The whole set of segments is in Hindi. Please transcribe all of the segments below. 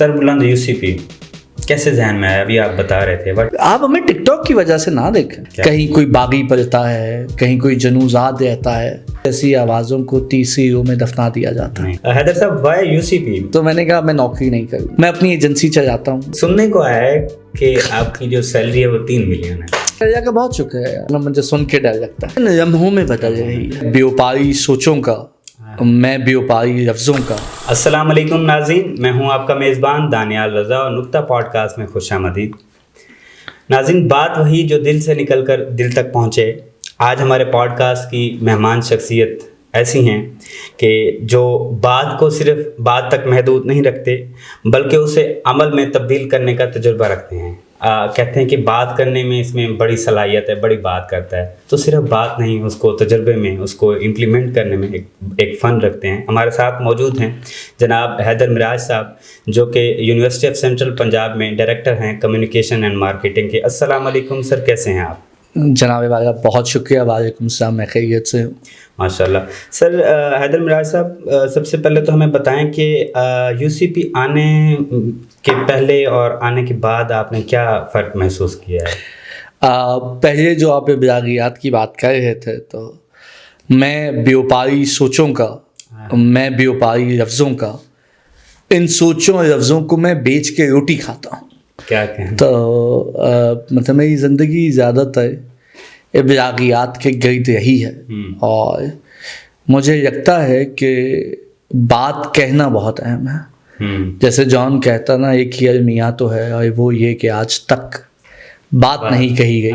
सर बुलंद यूसीपी कैसे जहन में आया? अभी आप बता रहे थे बट आप हमें टिकटॉक की वजह से ना देखें। कहीं कोई बागी पलता है, कहीं कोई जनूजात रहता है, ऐसी आवाज़ों को तीसरी रो में दफना दिया जाता है। हैदर साहब वाई यूसीपी? तो मैंने कहा मैं नौकरी नहीं करूँ, मैं अपनी एजेंसी चलाता हूँ। सुनने को आया है कि आपकी जो सैलरी है वो 3 मिलियन है। अल्लाह का बहुत शुक्र है, मुझे सुन के डर लगता है। लम्हों में बदल रही है, बेवपारी सोचों का, मैं बेवपारी लफ्ज़ों का। अस्सलाम वालेकुम नाज़रीन, मैं हूं आपका मेज़बान दानियाल रज़ा और नुक्ता पॉडकास्ट में खुशामदीद। नाज़रीन, बात वही जो दिल से निकलकर दिल तक पहुंचे। आज हमारे पॉडकास्ट की मेहमान शख्सियत ऐसी हैं कि जो बात को सिर्फ बात तक महदूद नहीं रखते बल्कि उसे अमल में तब्दील करने का तजुर्बा रखते हैं। कहते हैं कि बात करने में इसमें बड़ी सलाहियत है, बड़ी बात करता है। तो सिर्फ बात नहीं, उसको तजुर्बे में, उसको इम्प्लीमेंट करने में एक फ़न रखते हैं। हमारे साथ मौजूद हैं जनाब हैदर मिराज साहब, जो कि यूनिवर्सिटी ऑफ सेंट्रल पंजाब में डायरेक्टर हैं कम्युनिकेशन एंड मार्केटिंग के। अस्सलाम वालेकुम सर, कैसे हैं आप? जनाब वाला बहुत शुक्रिया। वालेकुम सलाम, मैं खैरियत से हूँ माशाल्लाह। सर हैदर मिराज साहब, सबसे पहले तो हमें बताएं कि यूसीपी आने के पहले और आने के बाद आपने क्या फ़र्क महसूस किया है? पहले जो आप बेदागियात की बात कर रहे थे, तो मैं बेवपारी सोचों का, मैं बेवपारी लफ्ज़ों का, इन सोचों और लफ्ज़ों को मैं बेच के रोटी खाता हूँ। क्या कहें? तो मतलब मेरी ज़िंदगी ज़्यादातर बेदागियात के गिर्द रही है और मुझे लगता है कि बात कहना बहुत अहम है। जैसे जॉन कहता ना, एक ही अलमिया तो है और वो ये कि आज तक बात नहीं कही गई,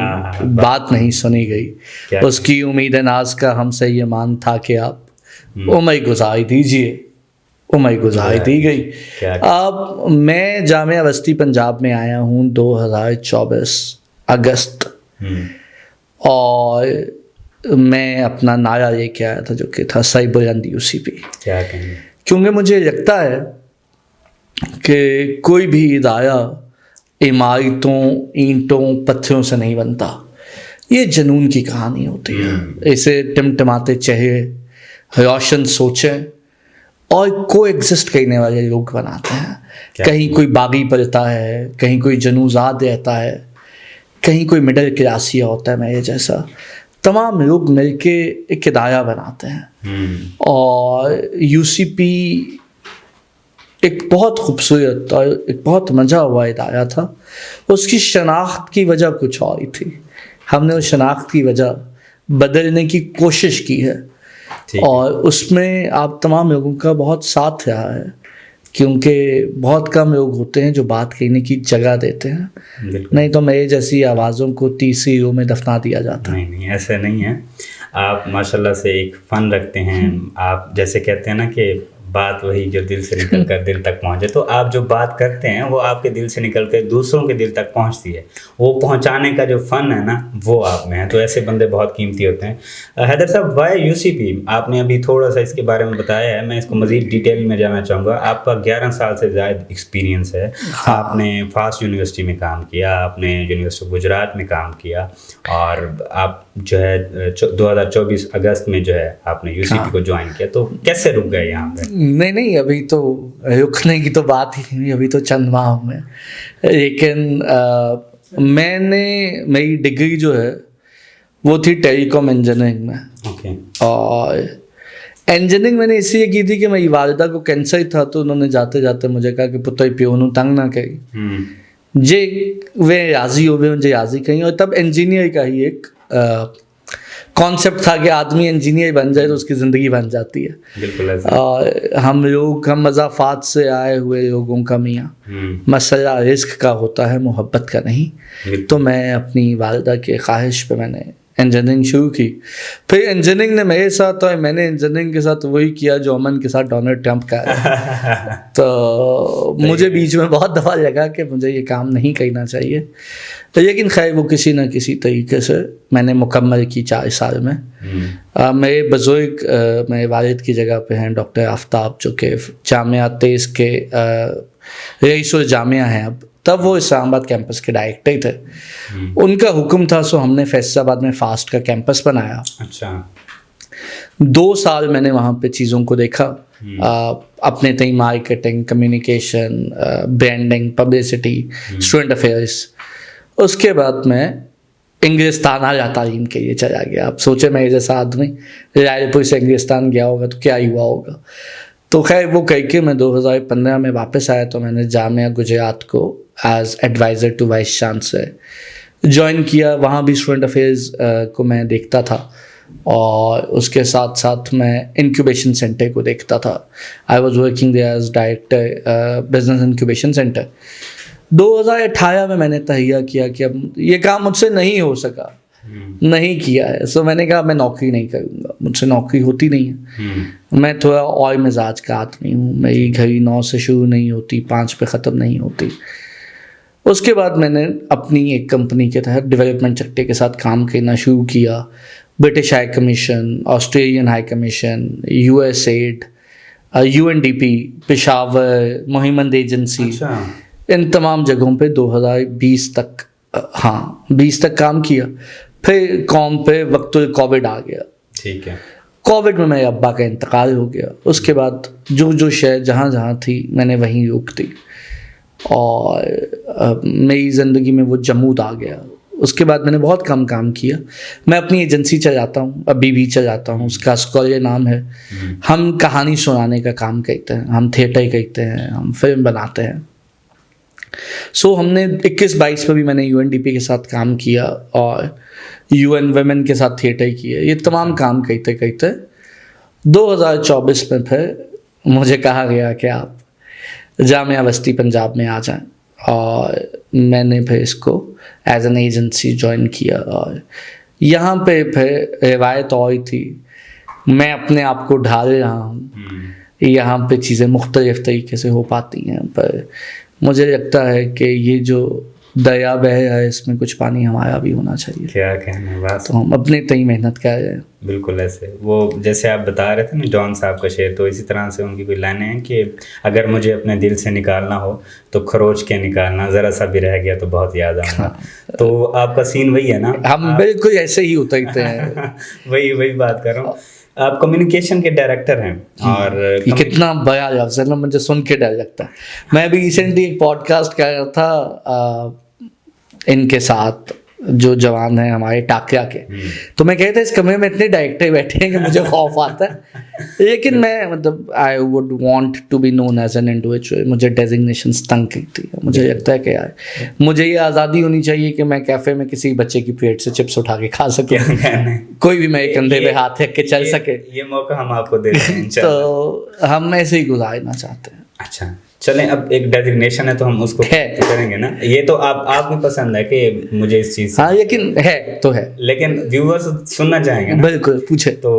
बात नहीं सुनी गई। उसकी उम्मीद नाज का हमसे ये मान था कि आप उम्र गुजार दीजिए, उम्र गुजार दी गई। अब मैं जामिया वस्ती पंजाब में आया हूँ 2024 अगस्त, और मैं अपना नारा लेके आया था जो कि था सही बुलंद यूसीपी। क्या कहेंगे? क्योंकि मुझे लगता है कि कोई भी इदारा इमारतों, ईंटों, पत्थरों से नहीं बनता। ये जुनून की कहानी होती है। इसे टिमटिमाते चेहरे, रोशन सोचें और को एग्जिस्ट करने वाले लोग बनाते हैं। कहीं कोई बागी पलता है, कहीं कोई जनूजात रहता है, कहीं कोई मिडिल क्लासिया होता है मेरे जैसा। तमाम लोग मिलके एक इदारा बनाते हैं और यूसीपी एक बहुत खूबसूरत और एक बहुत मज़ा हुआ इदारा था। उसकी शनाख्त की वजह कुछ और ही थी। हमने उस शनाख्त की वजह बदलने की कोशिश की है और उसमें आप तमाम लोगों का बहुत साथ रहा है, क्योंकि बहुत कम लोग होते हैं जो बात कहने की जगह देते हैं। नहीं तो मेरे जैसी आवाज़ों को तीसरी रो में दफना दिया जाता है। नहीं, ऐसा नहीं है। आप माशाल्लाह से एक फ़न रखते हैं। आप जैसे कहते हैं ना कि बात वही जो दिल से निकल कर दिल तक पहुँचे, तो आप जो बात करते हैं वो आपके दिल से निकल कर दूसरों के दिल तक पहुँचती है। वो पहुँचाने का जो फ़न है ना, वो आप में है। तो ऐसे बंदे बहुत कीमती होते हैं। हैदर साहब, वाई यूसीपी? आपने अभी थोड़ा सा इसके बारे में बताया है, मैं इसको मज़ीद डिटेल में जानना चाहूँगा। आपका 11 साल से ज़्यादा एक्सपीरियंस है। आपने फास्ट यूनिवर्सिटी में काम किया, आपने यूनिवर्सिटी गुजरात में काम किया और आप जो है 2024 अगस्त में जो है आपने यूसीपी को ज्वाइन किया। तो कैसे रुक गए यहाँ पे? नहीं, अभी तो रुकने की तो बात ही नहीं, अभी तो चंद माह हुए। लेकिन मेरी डिग्री जो है वो थी टेलीकॉम इंजीनियरिंग में। और इंजीनियरिंग मैंने इसलिए की थी कि मेरी वालिदा को कैंसर था, तो उन्होंने जाते जाते मुझे कहा कि पुत्र प्यो नूं तंग ना करी, जे वे राजी हो, वे मुझे राजी कहीं। और तब इंजीनियर का ही एक कॉन्सेप्ट था कि आदमी इंजीनियर बन जाए तो उसकी ज़िंदगी बन जाती है। बिल्कुल ऐसा। और हम मज़ाफ़ात से आए हुए लोगों का मियाँ मसला रिस्क का होता है, मोहब्बत का नहीं। तो मैं अपनी वालिदा के ख्वाहिश पे मैंने इंजीनियरिंग शुरू की। फिर इंजीनियरिंग ने मेरे साथ, और मैंने इंजीनियरिंग के साथ वही किया जो अमन के साथ डोनाल्ड ट्रंप का है। तो मुझे बीच में बहुत दफ़ा लगा कि मुझे ये काम नहीं करना चाहिए, लेकिन खैर वो किसी न किसी तरीके से मैंने मुकम्मल की 4 साल में। मेरे बुज़ुर्ग मेरे वालिद की जगह पे हैं डॉक्टर आफ्ताब, जो कि जामिया तेज़ के रईसुल जामिया हैं अब। तब वो इस्लामाबाद कैंपस के डायरेक्टर थे। उनका हुक्म था, सो हमने फैसलाबाद में फास्ट का कैंपस बनाया। अच्छा। 2 साल मैंने वहाँ पे चीज़ों को देखा अपने तई marketing, communication, branding, publicity, student affairs. उसके बाद मैं इंग्लिस्तान आला तालीम के लिए चला गया। आप सोचे मैं जैसा आदमी रायपुर से इंग्लिस्तान गया होगा तो क्या ही हुआ होगा। तो खैर वो कह के मैं 2015 में वापस आया तो मैंने जामिया गुजरात को as adviser to vice chancellor join किया। वहाँ भी स्टूडेंट अफेयर्स को मैं देखता था और उसके साथ साथ मैं इंक्यूबेशन सेंटर को देखता था। I was working there as director business incubation centre. 2018 में मैंने तहिया किया कि अब ये काम मुझसे नहीं हो सका, नहीं किया है। सो मैंने कहा मैं नौकरी नहीं करूँगा, मुझसे नौकरी होती नहीं है। मैं थोड़ा और मिजाज का आदमी हूँ, मेरी घड़ी 9 से शुरू नहीं होती, 5 पे ख़त्म नहीं होती। उसके बाद मैंने अपनी एक कंपनी के तहत डेवलपमेंट सेक्टर के साथ काम करना शुरू किया। British high commission, Australian high commission, USAID, UNDP, Peshawar, Mohmand agency, इन तमाम जगहों पे 2020 तक 20 तक काम किया। फिर कौम पे वक्त कोविड आ गया। ठीक है। कोविड में मेरे अब्बा का इंतकाल हो गया। उसके बाद जो शय जहाँ थी मैंने वहीं रोक दी और मेरी ज़िंदगी में वो जमूद आ गया। उसके बाद मैंने बहुत कम काम किया। मैं अपनी एजेंसी चलाता हूँ, अभी भी चलाता हूँ, उसका स्कॉलर नाम है। हम कहानी सुनाने का काम करते हैं, हम थिएटर करते हैं, हम फिल्म बनाते हैं। हमने 21-22 में भी मैंने UNDP के साथ काम किया और UN वुमेन के साथ थिएटर किया। ये तमाम काम करते करते 2024 में फिर मुझे कहा गया कि आप जामिया बस्ती पंजाब में आ जाएं और मैंने फिर इसको एज एन एजेंसी ज्वाइन किया। और यहाँ पे फिर रिवायत और थी, मैं अपने आप को ढाल रहा हूँ। यहाँ पे चीज़ें मुख्तलिफ तरीके से हो पाती हैं, पर मुझे लगता है कि ये जो दरिया बह है इसमें कुछ पानी हमारा भी होना चाहिए। क्या कहने बात। तो हम अपने तई मेहनत कर रहे हैं। बिल्कुल ऐसे वो जैसे आप बता रहे थे ना जॉन साहब का शेर, तो इसी तरह से उनकी कोई लाइनें हैं कि अगर मुझे अपने दिल से निकालना हो तो खरोच के निकालना, ज़रा सा भी रह गया तो बहुत याद आऊँगा। तो आपका सीन वही है ना? हम बिल्कुल ऐसे ही उतरते हैं। वही बात कर रहा हूँ। आप कम्युनिकेशन के डायरेक्टर हैं और ये कितना बड़ा लफ्ज़ है ना, मुझे सुन के डर लगता है। मैं अभी रिसेंटली एक पॉडकास्ट कर रहा था इनके साथ, जो जवान हैं हमारे टाकिया के। तो मैं कहता इस कमरे में इतने डायरेक्टर बैठे हैं कि मुझे खौफ आता है। लेकिन मैं मतलब I would want to be known as an individual. मुझे डेजिग्नेशन तंग करती है। मुझे लगता है कि यार मुझे ये आज़ादी होनी चाहिए कि मैं कैफ़े में किसी बच्चे की प्लेट से चिप्स उठा के खा सके, कोई भी मेरे कंधे पे हाथ रख के चल सके। ये मौका हम आपको दे रहे हैं। तो हम ऐसे ही गुजारना चाहते हैं। अच्छा चलें, अब एक डेजिग्नेशन है तो हम उसको करेंगे ना। ये तो आप भी पसंद है कि मुझे इस चीज़ से, हाँ लेकिन है तो है, लेकिन व्यूअर्स सुनना चाहेंगे ना। बिल्कुल पूछे। तो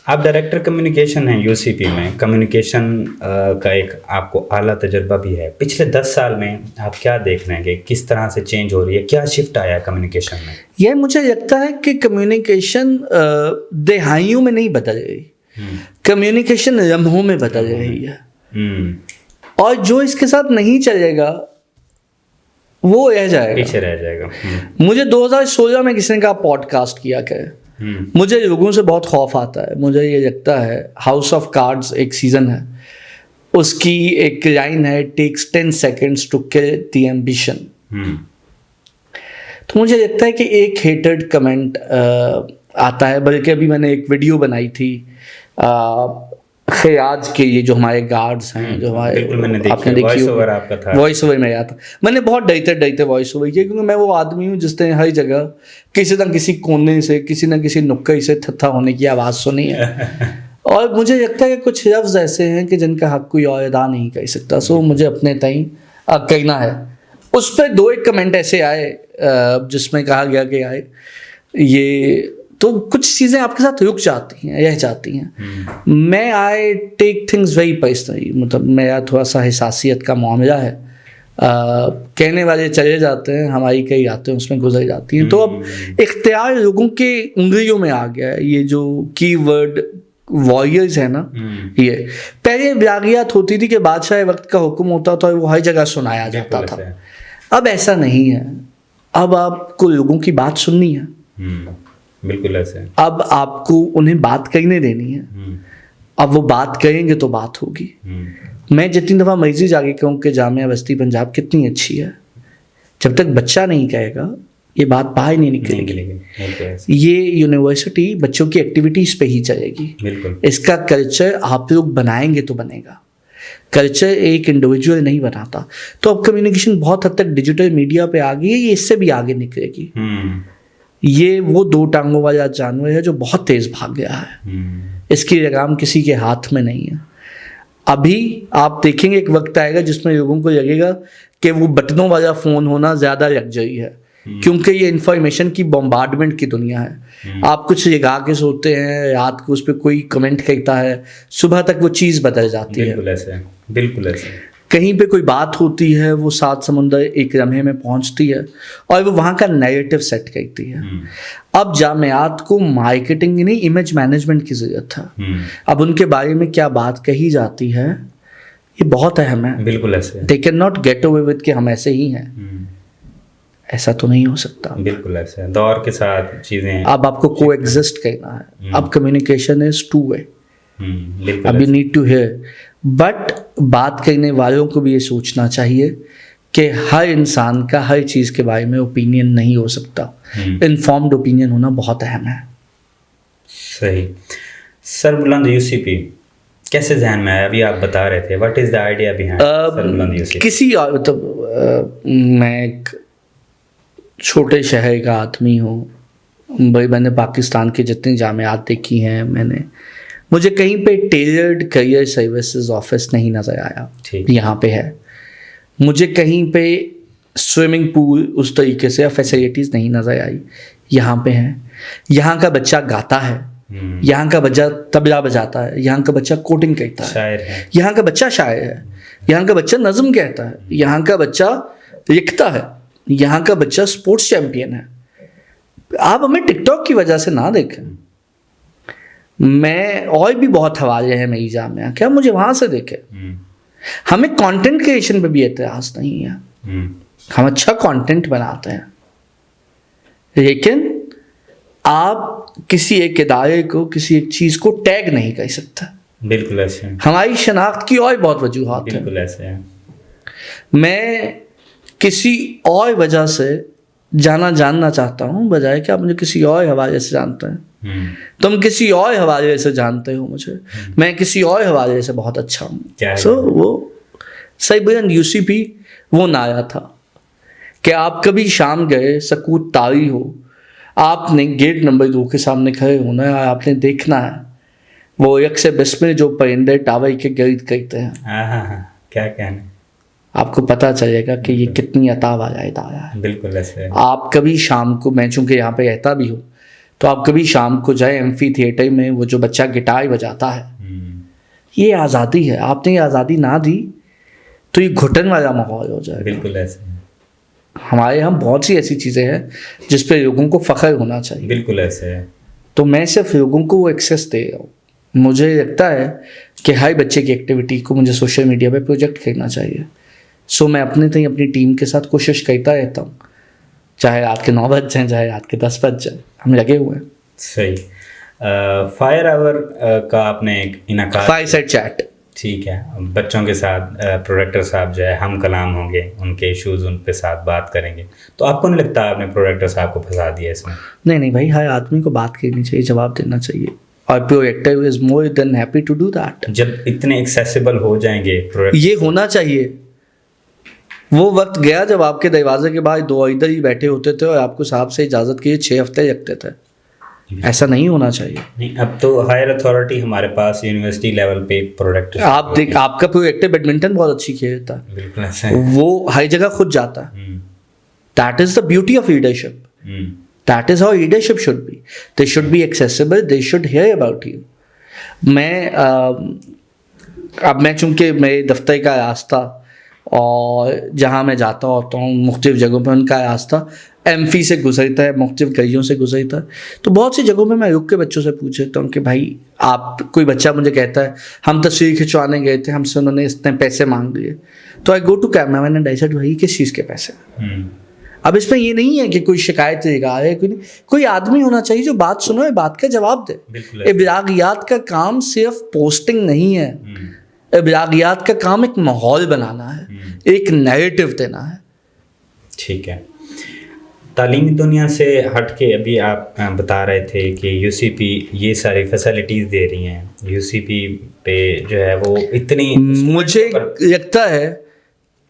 आप डायरेक्टर कम्युनिकेशन हैं UCP में। कम्युनिकेशन का एक आपको आला तजर्बा भी है। पिछले 10 साल में आप क्या देख रहे हैं कि किस तरह से चेंज हो रही है, क्या शिफ्ट आया है कम्युनिकेशन में? यह मुझे लगता है कि कम्युनिकेशन दहाइयों में नहीं बदल रही, कम्युनिकेशन लम्हों में बदल रही है। और जो इसके साथ नहीं चलेगा वो रह जाएगा, पीछे रह जाएगा। मुझे 2016 में किसी ने कहा पॉडकास्ट किया करे। मुझे लोगों से बहुत खौफ आता है। मुझे ये लगता है हाउस ऑफ कार्ड्स एक सीजन है, उसकी एक लाइन है, takes 10 seconds to kill the ambition. तो मुझे लगता है कि एक हेटेड कमेंट आता है। बल्कि अभी मैंने एक वीडियो बनाई थी खयाज के, ये जो हमारे गार्ड्स हैं, जो हमारे आपने देखी वॉइस ओवर में आया था। मैंने बहुत डरते वॉइस ओवर किया, क्योंकि मैं वो आदमी हूँ जिसने हर जगह किसी न किसी कोने से, किसी न किसी नुक्कड़ से थत्था होने की आवाज़ सुनी है। और मुझे लगता है कि कुछ लफ्ज़ ऐसे हैं कि जिनका हक कोई और अदा नहीं कर सकता। सो मुझे अपने तई कहना है। उस पर 2-1 कमेंट ऐसे आए जिसमें कहा गया कि आए ये तो कुछ चीज़ें आपके साथ रुक जाती हैं, रह जाती हैं। मैं I take things very personally, मतलब मेरा थोड़ा सा हिसासियत का मामला है। कहने वाले चले जाते हैं, हमारी कई आते हैं उसमें गुजर जाती हैं। तो अब इख्तियार लोगों के उंगलियों में आ गया है। ये जो कीवर्ड वॉरियर्स है ना, ये पहले ब्यागियात होती थी कि बादशाह वक्त का हुक्म होता था और वो हर जगह सुनाया जाता था। अब ऐसा नहीं है। अब आपको लोगों की बात सुननी है। बिल्कुल ऐसे। अब आपको उन्हें बात करने देनी है। अब वो बात करेंगे तो बात होगी। मैं जितनी दफ़ा मर्जी जाके कहूँ कि जामिया बस्ती पंजाब कितनी अच्छी है, जब तक बच्चा नहीं कहेगा ये बात बाहर नहीं निकलेगी। ये यूनिवर्सिटी बच्चों की एक्टिविटीज़ पे ही चलेगी। इसका कल्चर आप लोग बनाएंगे तो बनेगा, कल्चर एक इंडिविजुअल नहीं बनाता। तो अब कम्युनिकेशन बहुत हद तक डिजिटल मीडिया पे आ गई है, ये इससे भी आगे निकलेगी। ये वो दो टांगों वाला जानवर है जो बहुत तेज भाग गया है, इसकी लगाम किसी के हाथ में नहीं है। अभी आप देखेंगे एक वक्त आएगा जिसमें लोगों को लगेगा कि वो बटनों वाला फ़ोन होना ज़्यादा लग्जरी है, क्योंकि ये इंफॉर्मेशन की बॉम्बार्डमेंट की दुनिया है। आप कुछ लगा के सोते हैं, रात को उस पर कोई कमेंट करता है, सुबह तक वो चीज़ बदल जाती है। बिल्कुल ऐसे कहीं पे कोई बात होती है, वो 7 समुंदर एक लम्हे में पहुंचती है और वो वहाँ का नैरेटिव सेट करती है। अब जामियात को मार्केटिंग नहीं, इमेज मैनेजमेंट की ज़रूरत है। अब उनके बारे में क्या बात कही जाती है ये बहुत अहम है। बिल्कुल ऐसे they can not get away with कि हम ऐसे ही हैं, ऐसा तो नहीं हो सकता। बिल्कुल ऐसे दौर के साथ चीज़ें, अब आपको को एग्जिस्ट करना है। अब कम्युनिकेशन इज टू वे, अब you need to hear, but बात करने वालों को भी ये सोचना चाहिए कि हर इंसान का हर चीज़ के बारे में ओपिनियन नहीं हो सकता। इन्फॉर्म्ड ओपिनियन होना बहुत अहम है। सही। सर बुलंद यूसीपी कैसे ध्यान में आया? अभी आप बता रहे थे, what is the idea behind sir बुलंद यूसीपी? किसी मतलब मैं एक छोटे शहर का आदमी हूँ भाई, मैंने पाकिस्तान की जितनी जामियात देखी हैं, मुझे कहीं पे टेलर्ड करियर सर्विसेज ऑफिस नहीं नज़र आया, यहाँ पे है। मुझे कहीं पे स्विमिंग पूल उस तरीके से फैसिलिटीज़ नहीं नज़र आई, यहाँ पे है। यहाँ का बच्चा गाता है, यहाँ का बच्चा तबला बजाता है, यहाँ का बच्चा कोडिंग करता है, यहाँ का बच्चा शायर है, यहाँ का बच्चा नज़म कहता है, यहाँ का बच्चा लिखता है, यहाँ का बच्चा स्पोर्ट्स चैम्पियन है। आप हमें टिकटॉक की वजह से ना देखें, मैं और भी बहुत हवाले हैं मेरी जामिया, क्या मुझे वहाँ से देखें। हमें कंटेंट क्रिएशन पे भी एतराज़ नहीं है, हम अच्छा कंटेंट बनाते हैं, लेकिन आप किसी एक इदारे को, किसी एक चीज़ को टैग नहीं कर सकते। बिल्कुल ऐसे हमारी शनाख्त की और बहुत वजूहात है। बिल्कुल ऐसे है। मैं किसी और वजह से जानना चाहता हूँ, बजाय कि आप मुझे किसी और हवाले से जानते हैं। तुम किसी और हवाले से जानते हो मुझे, मैं किसी और हवाले से बहुत अच्छा हूँ। सो वो सही बुलंद यूसीपी वो नारा था कि आप कभी शाम गए, सकूत तारी हो, आपने गेट नंबर 2 के सामने खड़े होना है, आपने देखना है वो एक से बिस्मिल जो परिंदे टावर के गिर्द करते हैं। क्या कहने, आपको पता चलेगा कि ये कितनी अता वाला इदारा है। बिल्कुल ऐसे। आप कभी शाम को, मैं चूँकि यहाँ पे रहता भी हूँ, तो आप कभी शाम को जाए एम्फी थिएटर में, वो जो बच्चा गिटार बजाता है, ये आज़ादी है। आपने ये आज़ादी ना दी तो ये घुटन वाला माहौल हो जाएगा। बिल्कुल ऐसे। हमारे यहाँ बहुत सी ऐसी चीज़ें हैं जिस पे लोगों को फ़ख्र होना चाहिए। बिल्कुल ऐसे है। तो मैं सिर्फ लोगों को वो एक्सेस दे रहा हूँ। मुझे लगता है कि हर बच्चे की एक्टिविटी को मुझे सोशल मीडिया पे प्रोजेक्ट करना चाहिए। सो मैं अपनी टीम के साथ कोशिश करता रहता हूँ, चाहे रात के 9 बज जाएँ, चाहे रात के 10 बज जाए, हम लगे हुए हैं। सही। फायर आवर का आपने एक इनका फायरसाइड चैट, ठीक है, बच्चों के साथ प्रोडक्टर साहब जो है हम कलाम होंगे, उनके इश्यूज उन पे साथ बात करेंगे। तो आपको नहीं लगता आपने प्रोडक्टर साहब को फंसा दिया इसमें? नहीं भाई, हर आदमी को बात करनी चाहिए, जवाब देना चाहिए, और producer is more than happy to do that. जब इतने एक्सेसिबल हो जाएंगे प्रोडक्ट, ये होना चाहिए। वो वक्त गया जब आपके दरवाजे के बाहर 2 इधर ही बैठे होते थे और आपको साहब से इजाज़त के लिए 6 हफ्ते लगते थे। ऐसा नहीं होना चाहिए। नहीं, अब तो हायर अथॉरिटी हमारे पास यूनिवर्सिटी लेवल पे प्रोडक्ट, आप देख, आपका प्रोडक्टर बैडमिंटन बहुत अच्छी खेलता है, बिल्कुल ऐसा, वो हर जगह खुद जाता है। That is the beauty of leadership, that is how leadership should be. They should be accessible, they should hear about you. मैं चूंकि मेरे दफ्तर का रास्ता और जहाँ मैं जाता होता हूँ मुख्तलिफ जगहों पे, उनका रास्ता एम्फी से गुजरता है, मुख्तलिफ गलियों से गुजरता है, तो बहुत सी जगहों में मैं रुक के बच्चों से पूछ लेता हूँ कि भाई आप, कोई बच्चा मुझे कहता है हम तस्वीर खिंचवाने गए थे, हमसे उन्होंने इतने पैसे मांग लिए, तो I go to camera man and I said भाई किस चीज़ के पैसे? अब इसमें ये नहीं है कि कोई शिकायत लेगा है, कोई आदमी होना चाहिए जो बात सुनो, बात का जवाब दे। इब्लागियात का काम सिर्फ पोस्टिंग नहीं है, इब्लागियात का काम एक माहौल बनाना है, एक नैरेटिव देना है। ठीक है, तालीमी दुनिया से हट के अभी आप बता रहे थे कि यूसीपी ये सारी फैसिलिटीज़ दे रही हैं, यूसीपी पे जो है वो इतनी, मुझे लगता है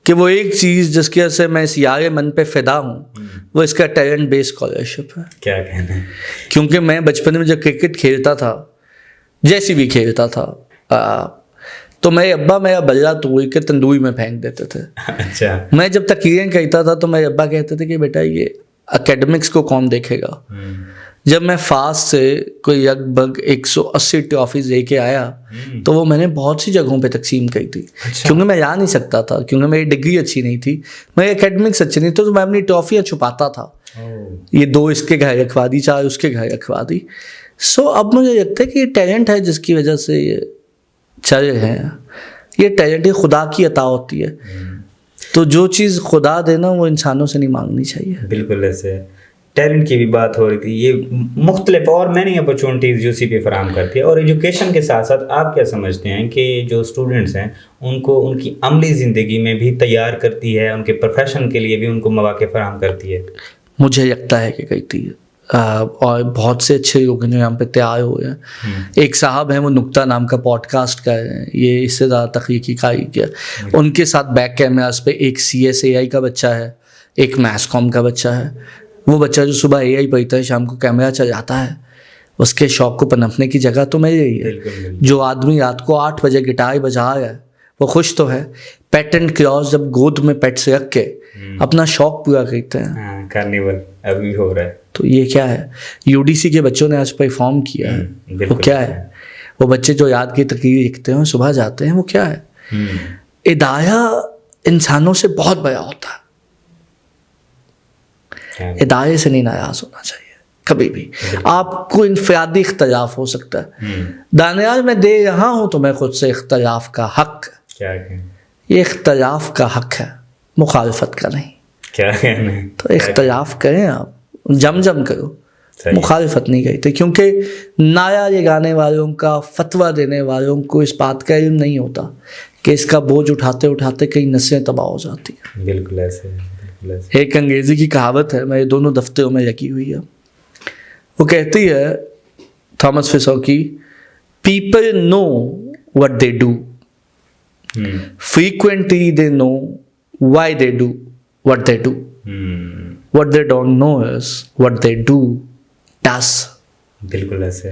कि वो एक चीज़ जिसकी वजह से मैं इस यारे मन पे फिदा हूँ वो इसका टैलेंट बेस्ड स्कॉलरशिप है। क्या कहना है? क्योंकि मैं बचपन में जब क्रिकेट खेलता था, जैसी भी खेलता था, तो मेरे अब्बा मेरा बल्ला तोड़ के तंदूरी में फेंक देते थे। अच्छा। मैं जब तकरीरें कहता था तो मेरे अब्बा कहते थे कि बेटा ये एकेडमिक्स को कौन देखेगा। जब मैं फास्ट से कोई लगभग 180 ट्रॉफीज लेके आया तो वो मैंने बहुत सी जगहों पे तकसीम की थी। अच्छा। क्योंकि मैं जा नहीं सकता था, क्योंकि मेरी डिग्री अच्छी नहीं थी, मेरी एकेडमिक्स अच्छी नहीं थी, तो मैं अपनी ट्रॉफियाँ छुपाता था। ये 2 इसके घर रखवा दी, 4 उसके घर रखवा दी। सो अब मुझे लगता है कि ये टैलेंट है जिसकी वजह से ये चल रहे हैं। ये टैलेंट ये खुदा की अता होती है, तो जो चीज़ खुदा देना वो इंसानों से नहीं मांगनी चाहिए। बिल्कुल ऐसे टैलेंट की भी बात हो रही थी, ये मुख्तलिफ और मैनी अपॉर्चुनिटीज़ यूसीपी फराहम करती है। और एजुकेशन के साथ साथ आप क्या समझते हैं कि जो स्टूडेंट्स हैं उनको उनकी अमली ज़िंदगी में भी तैयार करती है, उनके प्रोफेशन के लिए भी उनको मौके फराहम करती है? मुझे लगता है कि करती है, और बहुत से अच्छे लोग हैं जो यहाँ पे तैयार हुए हैं। एक साहब हैं, वो नुक्ता नाम का पॉडकास्ट कर रहे हैं, ये इससे ज़्यादा तकनीकी कार्य किया। उनके साथ बैक कैमरास पे एक CSAI का बच्चा है, एक मैस कॉम का बच्चा है। वो बच्चा जो सुबह AI पढ़ता है, शाम को कैमरा चलाता है, उसके शौक को पनपने की जगह तो मिल रही है। जो आदमी रात को 8 बजे गिटार बजा रहा है वो खुश तो है। पेट एंड क्रॉस जब गोद में पेट्स रख के अपना शौक पूरा करते हैं। कार्निवल अभी हो रहा है, तो ये क्या है? UDC के बच्चों ने आज परफॉर्म किया है, वो क्या है? वो बच्चे जो याद की तकरीर लिखते हैं, सुबह जाते हैं, वो क्या है? इदाया इंसानों से बहुत बड़ा होता है, इदारे से नहीं नाराज होना चाहिए कभी भी। आपको इनफरादी इख्तलाफ हो सकता है, दानियाल मैं दे रहा हूँ तो मैं खुद से इख्तलाफ का हक, क्या ये इख्तलाफ का हक है, मुखालफत का नहीं। क्या कहना है? तो इख्तलाफ करें, आप जम करो, मुखालफत नहीं करते, क्योंकि नारा लगाने वालों का, फतवा देने वालों को इस बात का इल्म नहीं होता कि इसका बोझ उठाते उठाते कई नस्लें तबाह हो जाती हैं। बिल्कुल ऐसे, बिल्कुल ऐसे। एक अंग्रेजी की कहावत है, मेरे दोनों दफ्तरों में लगी हुई है, वो कहती है, थॉमस फिशर की, people know what they do, frequently they know why they do what they do, what they don't know is what they do does। बिल्कुल ऐसे।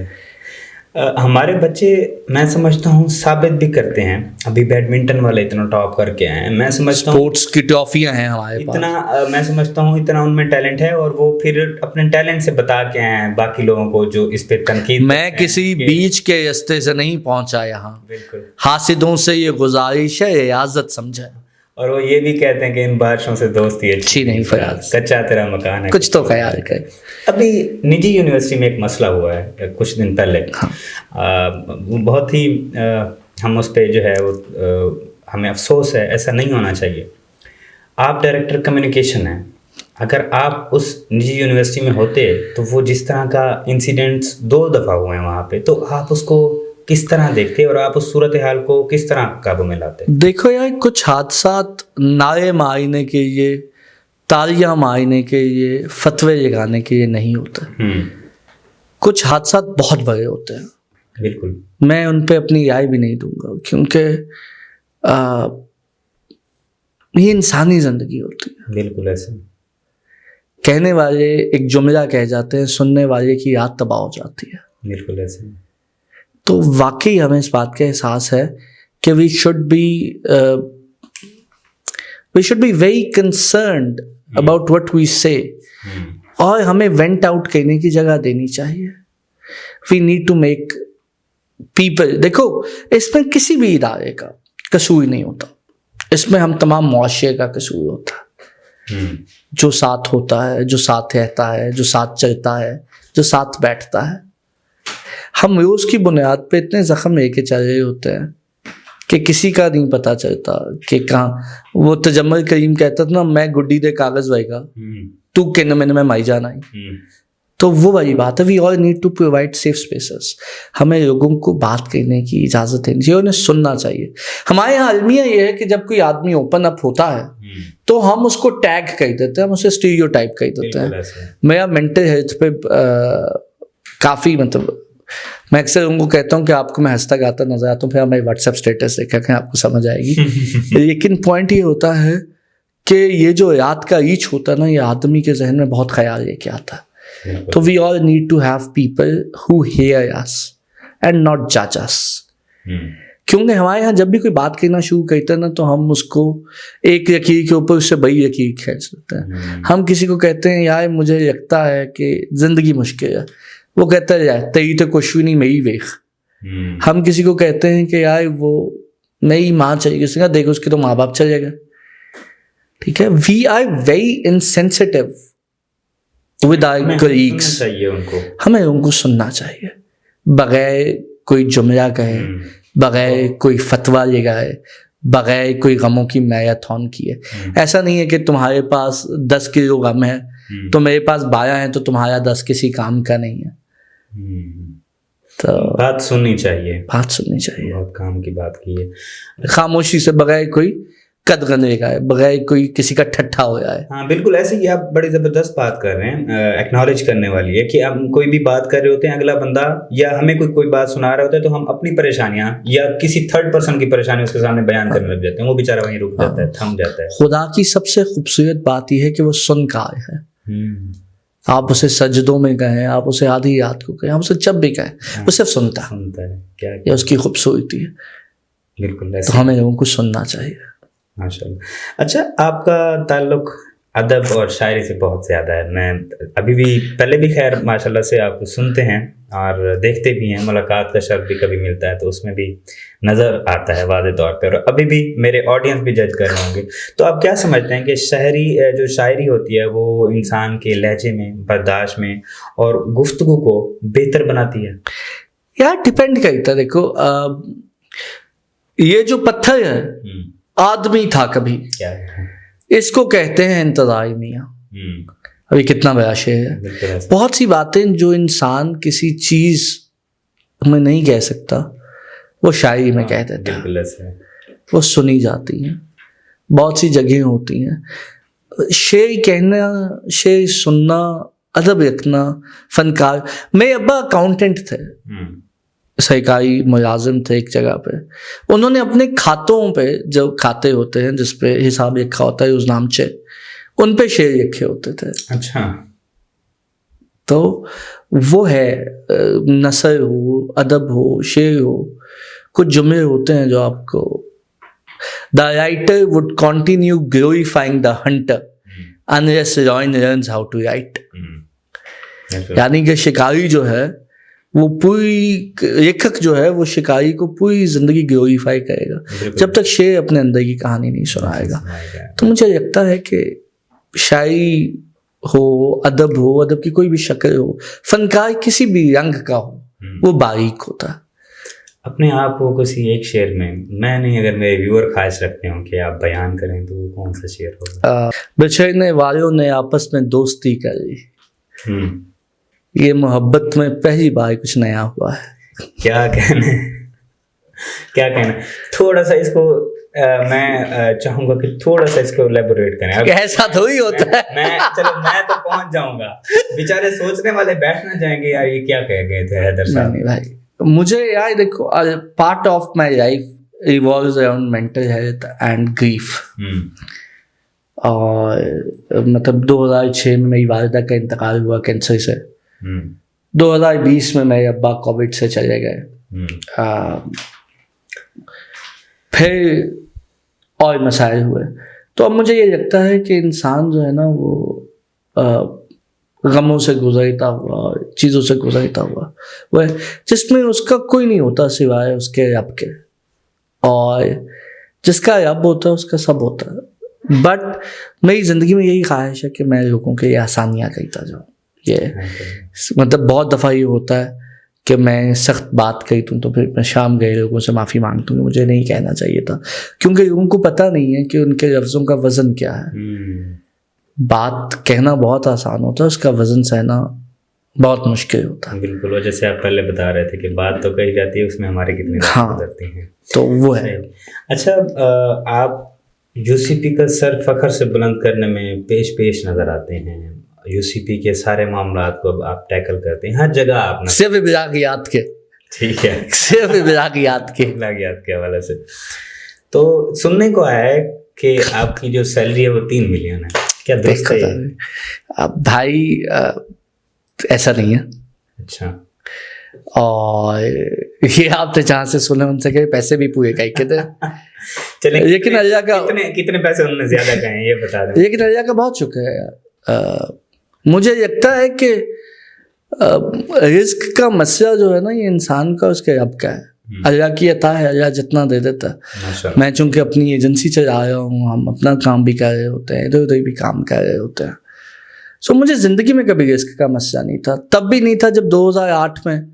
हमारे बच्चे मैं समझता हूँ साबित भी करते हैं। अभी बैडमिंटन वाले इतना टॉप करके आए हैं, मैं समझता हूँ स्पोर्ट्स की ट्रॉफियाँ हैं हमारे इतना पास। मैं समझता हूँ इतना उनमें टैलेंट है, और वो फिर अपने टैलेंट से बता के आए हैं बाकी लोगों को जो इस पे तनकीद। मैं किसी बीच के रास्ते से नहीं पहुंचा यहाँ, बिल्कुल। हासिदों से ये गुजारिश है, इजाजत समझे। और वो ये भी कहते हैं कि इन बारिशों से दोस्ती अच्छी नहीं, फयाज कच्चा तेरा मकान है, कुछ तो ख्याल कर। अभी निजी यूनिवर्सिटी में एक मसला हुआ है कुछ दिन पहले। हाँ। वो बहुत ही हम उस पर जो है वो हमें अफसोस है, ऐसा नहीं होना चाहिए। आप डायरेक्टर कम्युनिकेशन हैं, अगर आप उस निजी यूनिवर्सिटी में होते तो वो जिस तरह का इंसिडेंट्स 2 दफ़ा हुए हैं वहाँ पे, तो आप उसको किस तरह देखते और आप उस सूरत हाल को किस तरह काबू में लाते? देखो यार, कुछ हादसात नारे मारने के लिए, तालियां मारने के लिए, फतवे लगाने के लिए नहीं होते। कुछ हादसात बहुत बड़े होते हैं। बिल्कुल, मैं उन पे अपनी राय भी नहीं दूंगा, क्योंकि ये इंसानी जिंदगी होती है। बिल्कुल ऐसे। कहने वाले एक जुमला कह जाते हैं, सुनने वाले की याद तबाह हो जाती है। बिल्कुल ऐसे। तो वाकई हमें इस बात का एहसास है कि we should be very concerned about what we say, और हमें वेंट आउट करने की जगह देनी चाहिए। We need to make people, देखो इसमें किसी भी इदारे का कसूर नहीं होता, इसमें हम तमाम मुआशरे का कसूर होता है। जो साथ होता है, जो साथ रहता है, जो साथ चलता है, जो साथ बैठता है। हम रोज की बुनियाद पे इतने जख्म लेके चल रहे होते हैं कि किसी का नहीं पता चलता कि कहाँ। वो तजम्मुल करीम कहता था ना, मैं गुड्डी दे कागज वाएगा तू किन मैंने मैं माई जाना ही। तो वो वाली बात है, we all need to provide safe spaces. हमें लोगों को बात करने की इजाज़त देनी चाहिए, उन्हें सुनना चाहिए। हमारे यहाँ अलमिया ये है कि जब कोई आदमी ओपन अप होता है तो हम उसको टैग कर देते हैं, हम उसे स्टीरियोटाइप कर देते हैं। मेरा मेंटल हेल्थ पे काफ़ी मतलब मैं अक्सर उनको कहता हूँ कि आपको मैं हंसता गाता नजर आता हूँ, फिर हमारे व्हाट्सएप स्टेटस देखा करें, आपको समझ आएगी। लेकिन पॉइंट ये होता है कि ये जो रात का रीच होता है ना, ये आदमी के जहन में बहुत ख्याल लेके आता है। तो we all need to have people who hear us and not जज अस। क्योंकि हमारे यहाँ जब भी कोई बात करना शुरू करता है ना, तो हम उसको एक लकीर के ऊपर उससे बड़ी लकीर खींच देते हैं। हम किसी को कहते हैं यार मुझे लगता है कि जिंदगी मुश्किल है, वो कहता है यार तेरी तो कुछ भी नहीं मेरी वेख। हम किसी को कहते हैं कि यार वो मेरी माँ चाहिए, किसी का देखो उसके तो माँ बाप चले गए। ठीक है, we are very insensitive with our colleagues. हमें उनको सुनना चाहिए बगैर कोई जुमला कहे, बगैर कोई फतवा लगाए, बगैर कोई गमों की मैराथन किए। ऐसा नहीं है कि तुम्हारे पास 10 किलो गम है तो मेरे पास 12 है तो तुम्हारा 10 किसी काम का नहीं है। तो बात सुननी चाहिए, बात सुननी चाहिए। बहुत काम की बात की है। खामोशी से, बगैर कोई कदगने का है, बगैर कोई किसी का ठट्ठा हो जाए। हाँ बिल्कुल, ऐसे ही आप बड़ी ज़बरदस्त बात कर रहे हैं, एक्नॉलेज करने वाली है कि हम कोई भी बात कर रहे होते हैं, अगला बंदा या हमें कोई बात सुना रहा होता है तो हम अपनी परेशानियां या किसी थर्ड पर्सन की परेशानी उसके सामने बयान करने लग जाते हैं। वो बेचारा वहीं रुक जाता है, थम जाता है। खुदा की सबसे खूबसूरत बात यह है कि वो सुनकार है। आप उसे सजदों में कहें, आप उसे आधी रात को कहें, आप उसे जब भी कहें, वो सिर्फ सुनता है। क्या ये उसकी खूबसूरती है। बिल्कुल, तो हमें लोगों को सुनना चाहिए। माशाल्लाह। अच्छा, आपका ताल्लुक अदब और शायरी से बहुत ज़्यादा है। मैं अभी भी, पहले भी खैर माशाल्लाह से आप सुनते हैं और देखते भी हैं, मुलाकात का शर्फ भी कभी मिलता है तो उसमें भी नज़र आता है वाज़े तौर पर, और अभी भी मेरे ऑडियंस भी जज कर रहे होंगे। तो आप क्या समझते हैं कि जो शायरी होती है वो इंसान के लहजे में, बर्दाश्त में और गुफ्तगू को बेहतर बनाती है? यार डिपेंड करता है। देखो ये जो पत्थर है आदमी था कभी, क्या है? इसको कहते हैं इंतज़ार मियाँ। अभी कितना बड़ा शेर है। बहुत सी बातें जो इंसान किसी चीज में नहीं कह सकता वो शायरी में कह देता है, वो सुनी जाती हैं। बहुत सी जगह होती हैं शेर कहना, शेर सुनना, अदब रखना, फनकार। मेरे अब्बा अकाउंटेंट थे, सरकारी मुलाजिम थे एक जगह पे। उन्होंने अपने खातों पे, जो खाते होते हैं जिस पे हिसाब लिखा होता है उस नामचे, उन पे शेर लिखे होते थे। अच्छा। तो वो है, नसर हो, अदब हो, शेर हो, कुछ जुमले होते हैं जो आपको, the writer would continue glorifying the hunter unless lion learns how to write. यानी कि शिकारी जो है वो पूरी, लेखक जो है वो शिकारी को पूरी जिंदगी ग्लोरीफाई करेगा जब तक शेर अपने अंदर की कहानी नहीं सुनाएगा। तो मुझे लगता है कि शायरी हो, अदब हो, अदब की कोई भी शक्ल हो, फनकार किसी भी रंग का हो, वो बारीक होता है। अपने आप को किसी एक शेर में, मैं नहीं, अगर मेरे व्यूअर ख्वाहिश रखते हो कि आप बयान करें तो वो कौन सा शेर होगा? बिछड़ने वालों ने आपस में दोस्ती करी, ये मोहब्बत में पहली बार कुछ नया हुआ है। क्या कहना है, क्या कहना है? थोड़ा सा इसको मैं चाहूंगा कि थोड़ा सा इसको एलैबोरेट करें। ऐसा तो ही होता है। मैं तो पहुंच जाऊंगा, बेचारे सोचने वाले बैठ ना जाएंगे यार ये क्या कह गए थे हैदर साहब। नहीं भाई, मुझे यार देखो, part of my life revolves around mental health and grief. और मतलब 2006 में मेरी वालिदा का इंतकाल हुआ कैंसर से। 2020 में मेरे अब्बा कोविड से चले गए। फिर और मसाइल हुए। तो अब मुझे ये लगता है कि इंसान जो है ना वो गमों से गुजरता हुआ, चीज़ों से गुजरता हुआ वह, जिसमें उसका कोई नहीं होता सिवाय उसके रब के, और जिसका रब होता है उसका सब होता है। बट मेरी ज़िंदगी में यही ख्वाहिश है कि मैं लोगों के लिए आसानियाँ करता जाऊँ। ये मतलब बहुत दफ़ा ये होता है कि मैं सख्त बात कही तो फिर मैं शाम गए लोगों से माफ़ी मांगता हूँ, मुझे नहीं कहना चाहिए था, क्योंकि लोगों को पता नहीं है कि उनके लफ्ज़ों का वज़न क्या है। बात कहना बहुत आसान होता है, उसका वज़न सहना बहुत मुश्किल होता है। बिल्कुल, वो जैसे आप पहले बता रहे थे कि बात तो कही जाती है, उसमें हमारे कितने हाँ, गुजरती हैं, तो वो है। अच्छा, आप यूसीपी का सर फखर से बुलंद करने में पेश नजर आते हैं। यूसीपी के सारे मामलात को आप टैकल करते हैं हर जगह आपने, सिर्फ इब्राहियात के, ठीक है, सिर्फ इब्राहियात के हवाले से। तो सुनने को आया है कि आपकी जो सैलरी है वो 3 मिलियन है, क्या दुरुस्त है? अब भाई ऐसा नहीं है। अच्छा, और ये आपने जहाँ से सुने उनसे कहे पैसे भी पूरे कहीं के थे। चलें, लेकिन अल्लाह का कितने पैसे उन्होंने ज्यादा कहे ये बता दें। लेकिन अल्लाह का बहुत शुक्र है यार। मुझे लगता है कि रिस्क का मसला जो है ना, ये इंसान का उसके रब का है। अल्लाह की अता है, अल्लाह जितना दे देता है। मैं चूंकि अपनी एजेंसी चला रहा हूँ, हम अपना काम भी कर रहे होते हैं, इधर उधर भी काम कर रहे होते हैं। सो मुझे ज़िंदगी में कभी रिस्क का मसला नहीं था। तब भी नहीं था जब 2008 में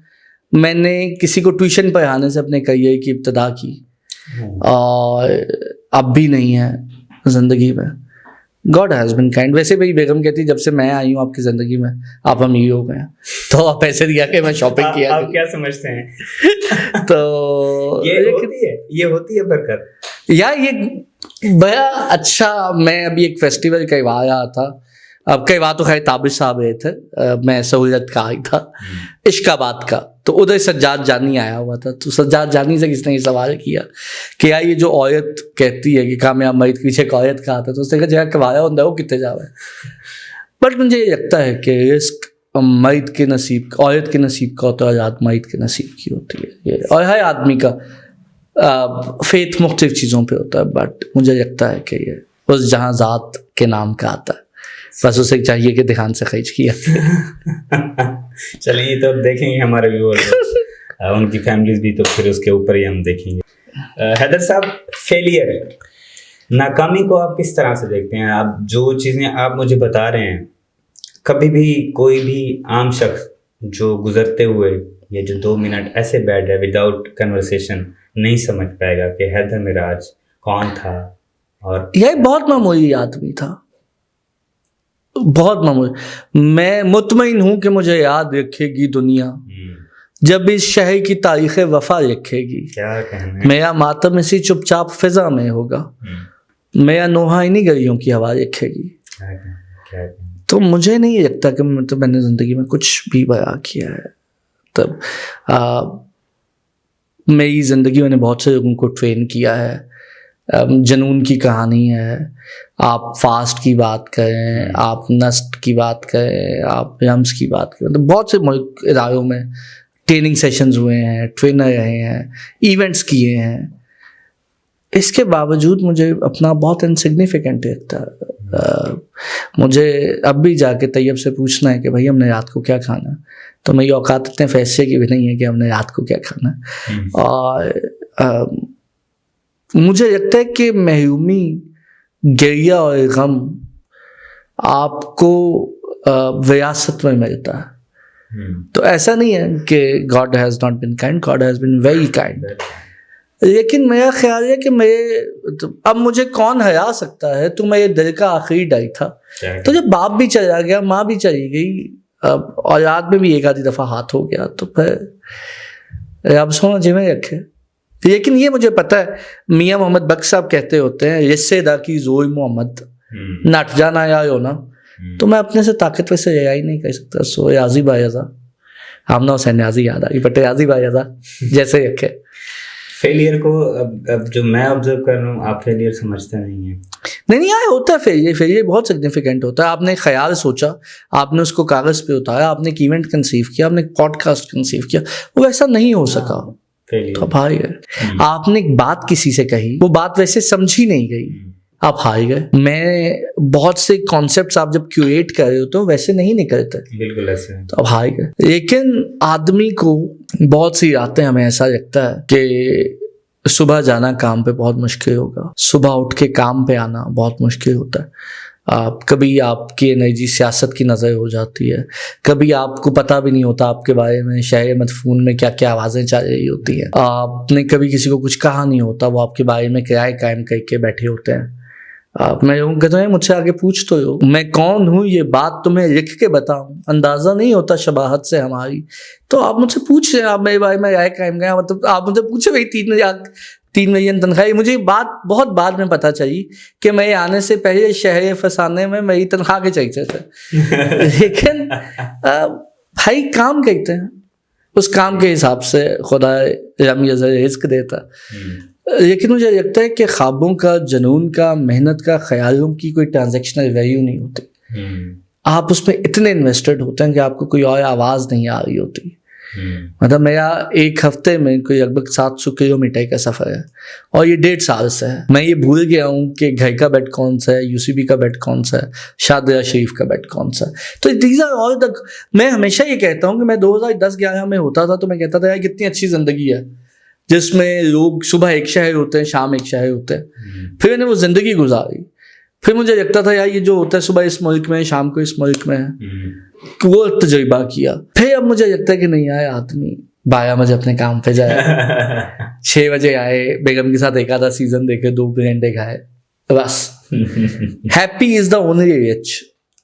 मैंने किसी को ट्यूशन पढ़ाने से अपने करियर की इब्तदा की, और अब भी नहीं है ज़िंदगी में। God has been kind. वैसे मेरी बेगम कहती जब से मैं आई हूँ आपकी ज़िंदगी में आप अमीर हो गए, तो आप पैसे दिया के मैं शॉपिंग किया। आप क्या समझते हैं? तो ये होती है बरकत यार, ये बड़ा अच्छा। मैं अभी एक फेस्टिवल करवा रहा था, अब कई बात तो खैर ताबिश साहब रहे थे, मैं सहूलियत का आई था इश्काबाद का, तो उधर सज्जाद जानी आया हुआ था। तो सज्जाद जानी से किसने ये सवाल किया कि यार ये जो औरत कहती है कि कामयाब मर्द के पीछे एक औरत का आता है, तो उसने कहा जगह कमाया होता है वो कितने जावे। बट मुझे ये लगता है कि रिस्क मर्द के नसीब, औरत के नसीब का होता है, आज़ाद मर्द के नसीब की होती है। और हर आदमी का फेथ मुख्तलिफ चीज़ों पर होता है, बट मुझे लगता है कि ये उस जहाँ ज़ात के नाम का आता है, बस उसे चाहिए कि ध्यान से खर्च किया। चलिए, तो अब देखेंगे हमारे व्यूअर्स, उनकी फैमिलीज भी, तो फिर उसके ऊपर ही हम देखेंगे। हैदर साहब, फेलियर, नाकामी को आप किस तरह से देखते हैं? आप जो चीज़ें आप मुझे बता रहे हैं, कभी भी कोई भी आम शख्स जो गुजरते हुए ये जो 2 मिनट ऐसे बैठ जाए विदाउट कन्वर्सेशन नहीं समझ पाएगा कि हैदर मिराज कौन था। और यह बहुत मामूली आदमी था, बहुत मामूली। मैं मुतमईन हूँ कि मुझे याद रखेगी दुनिया जब इस शहर की तारीख़ वफा लिखेगी। क्या कहना, मेरा मातम इसी चुपचाप फिजा में होगा, मेरा नोहा इन्हीं गलियों की हवा लिखेगी। तो मुझे नहीं लगता कि मतलब मैंने ज़िंदगी में कुछ भी बयां किया है। तब मेरी ज़िंदगी मैंने बहुत से लोगों को ट्रेन किया है। जनून की कहानी है, आप फास्ट की बात करें, आप नस्ट की बात करें, आप रम्स की बात करें, तो बहुत से मुल्क इदारों में ट्रेनिंग सेशंस हुए हैं, ट्रेनर रहे हैं, इवेंट्स किए हैं। इसके बावजूद मुझे अपना बहुत इनसिग्निफिकेंट लगता है। मुझे अब भी जाके तैयब से पूछना है कि भाई हमने रात को क्या खाना, तो मेरी औकात इतने फैसले की भी नहीं है कि हमने रात को क्या खाना। और मुझे लगता है कि महरूमी, गिरिया और गम आपको विरासत में मिलता है। तो ऐसा नहीं है कि God has not been kind, God has been very kind. लेकिन मेरा ख्याल है कि अब मुझे कौन हरा सकता है, तो मेरे दिल का आखिरी डर था। तो जब बाप भी चला गया, माँ भी चली गई, अब औलाद में भी एक आधी दफ़ा हाथ हो गया, तो फिर अब सोना जिम्मे रखे। लेकिन ये मुझे पता है, मियाँ मोहम्मद बख्श साहब कहते होते हैं, रिश्तेदार की जोई मोहम्मद नट जाना या होना, तो मैं अपने से ताकतवर से रिया ही नहीं कर सकता। सो याजी बायाजा, हमना हुसैन याजी याद आ गई, बट याजी बायाजा जैसे रखे। फेलियर को अब जो मैं ऑब्जर्व कर रहा हूँ, आप फेलियर समझते नहीं हैं। नहीं आया होता है फेलियर बहुत सिग्निफिकेंट होता है। आपने ख्याल सोचा, आपने उसको कागज़ पे उतारा, आपने एक इवेंट कंसीव किया, आपने एक पॉडकास्ट कंसीव किया, वो वैसा नहीं हो सका, तो आप हार गए। आपने एक बात किसी से कही, वो बात वैसे समझी नहीं गई, आप हार गए। मैं बहुत से कॉन्सेप्ट्स आप जब क्यूरेट कर रहे हो तो वैसे नहीं निकलते, बिल्कुल ऐसे, तो अब हार गए। लेकिन आदमी को बहुत सी रातें हमें ऐसा लगता है कि सुबह जाना काम पे बहुत मुश्किल होगा, सुबह उठ के काम पे आना बहुत मुश्किल होता है। कभी आपकी एनर्जी सियासत की नज़र हो जाती है, कभी आपको पता भी नहीं होता आपके बारे में शहर मदफून में क्या क्या आवाज़ें चल रही होती हैं। आपने कभी किसी को कुछ कहा नहीं होता, वो आपके बारे में किराए कायम करके बैठे होते हैं। मैं यूँ कहता हूँ मुझसे आगे पूछ तो लो, मैं कौन हूँ ये बात तुम्हें लिख के बताऊँ, अंदाज़ा नहीं होता शबाहत से हमारी। तो आप मुझसे पूछ रहे हैं, आप मेरे बारे में किराए कायम गए, मतलब आप मुझसे पूछे भाई 3 मिलियन तनख्वाह। मुझे बात बहुत बाद में पता चली कि मैं आने से पहले शहर फसाने में मेरी तनख्वाह के चर्चे थे। लेकिन भाई काम करते हैं, उस काम के हिसाब से खुदा रिज़्क देता। लेकिन मुझे लगता है कि ख्वाबों का, जुनून का, मेहनत का, ख्यालों की कोई ट्रांजैक्शनल वैल्यू नहीं होती। आप उसमें इतने इन्वेस्टेड होते हैं कि आपको कोई और आवाज़ नहीं आ रही होती। मतलब मेरा एक हफ्ते में कोई लगभग 700 किलोमीटर का सफ़र है और ये 1.5 साल से है। मैं ये भूल गया हूँ कि घर का बेड कौन सा है, यूसीबी का बेड कौन सा है, शादिया शरीफ का बेड कौन सा है। तो दीज आर ऑल द, मैं हमेशा ये कहता हूँ कि मैं 2010-11 में होता था तो मैं कहता था यार कितनी अच्छी ज़िंदगी है जिसमें लोग सुबह एक शहर होते हैं, शाम एक शहर होते हैं। फिर मैंने वो ज़िंदगी गुजारी, फिर मुझे लगता था यार ये जो होता है सुबह इस मुल्क में, शाम को इस मुल्क में है, वो तजुर्बा किया। फिर अब मुझे लगता है कि नहीं आए आदमी 12 बजे अपने काम पे जाए 6 बजे आए, बेगम के साथ एक आधा सीजन देखे, 2 घंटे खाए, बस। Happy is the only rich.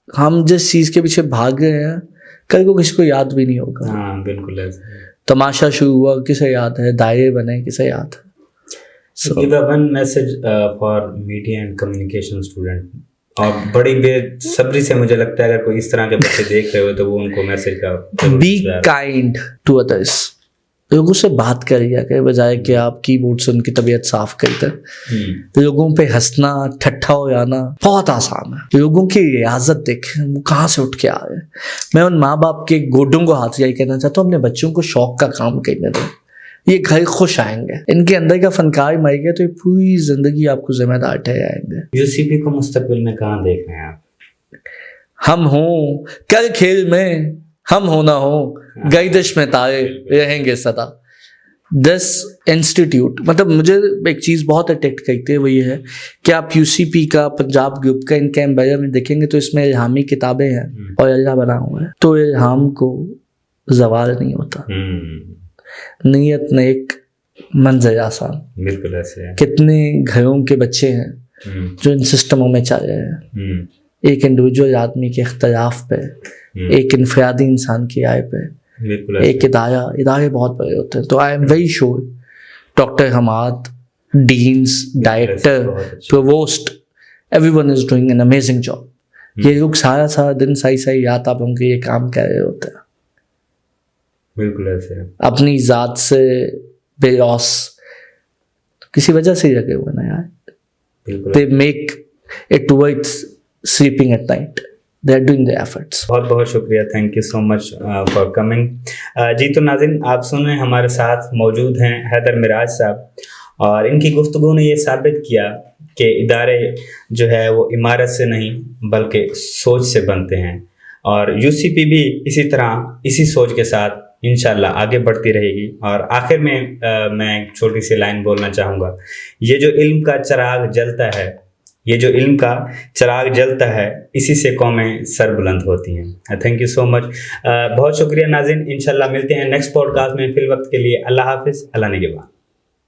हम जिस चीज के पीछे भाग रहे हैं कल को किसी को याद भी नहीं होगा। हाँ बिल्कुल ऐसा। तमाशा शुरू हुआ किसे याद है, दायरे बने किसे याद है। Give a one message for media and communication student। और बड़ी बेसब्री से मुझे लगता है अगर कोई इस तरह के बच्चे देख रहे हो तो वो उनको मैसेज का बी काइंड टू अदर्स। लोगों से बात करिए के बजाय कि आप कीबोर्ड से उनकी तबीयत साफ करते। लोगों पे हंसना, ठट्ठा हो जाना बहुत आसान है। लोगों की रियाजत देखें, वो कहाँ से उठ के आ रहे हैं। मैं उन माँ बाप के गोडों को हाथ यही कहना चाहता हूँ, अपने बच्चों को शौक का काम करने दें, ये घर खुश आएंगे। इनके अंदर का फनकार मर गया तो ये पूरी जिंदगी आपको जिम्मेदार ठहराएंगे। यूसीपी को मुस्तकबिल में कहाँ देख रहे हैं आप? हम हों कल खेल में, हम हो ना हो गर्दिश में तारे रहेंगे सदा। दिस इंस्टीट्यूट, मतलब मुझे एक चीज़ बहुत अट्रैक्ट करती है, वो ये है कि आप यूसीपी का, पंजाब ग्रुप का, इनके एम्बेयर में देखेंगे तो इसमें इल्हामी किताबें हैं और अल्लाह बना हुआ है। तो इल्हाम को जवाल नहीं होता। नीयत नेक, मंज़िल आसान। बिल्कुल ऐसे है। कितने घरों के बच्चे हैं जो इन सिस्टमों में चल रहे हैं, एक इंडिविजुअल आदमी के इख्तिलाफ पे, एक इनफरादी इंसान की आय पे, एक इदारे बहुत बड़े होते हैं। तो I am very sure doctor Hamad, deans, director, provost, everyone is doing an amazing job. ये लोग सारा दिन सही रात आप उनके ये काम कर रहे होते हैं। बिल्कुल ऐसे है। अपनी ज़ात से बेलॉस किसी वजह से लगे हुए ना यार। They make it worth sleeping at night. They are doing the efforts. बहुत बहुत शुक्रिया, thank you so much for coming. जी तो नाज़रीन, आप सुन रहे हैं, हमारे साथ मौजूद हैं हैदर मिराज साहब, और इनकी गुफ्तगू ने ये साबित किया कि इदारे जो है वो इमारत से नहीं बल्कि सोच से बनते हैं, और यूसीपी भी इसी तरह इसी सोच के साथ इंशाल्लाह आगे बढ़ती रहेगी। और आखिर में मैं एक छोटी सी लाइन बोलना चाहूँगा, ये जो इल्म का चिराग जलता है, ये जो इल्म का चिराग जलता है, इसी से कौमें सर बुलंद होती हैं। थैंक यू सो मच, बहुत शुक्रिया नाज़रीन। इंशाल्लाह मिलते हैं नेक्स्ट पॉडकास्ट में। फिल वक्त के लिए अल्लाह हाफिज़, अल्लाह निगहबान।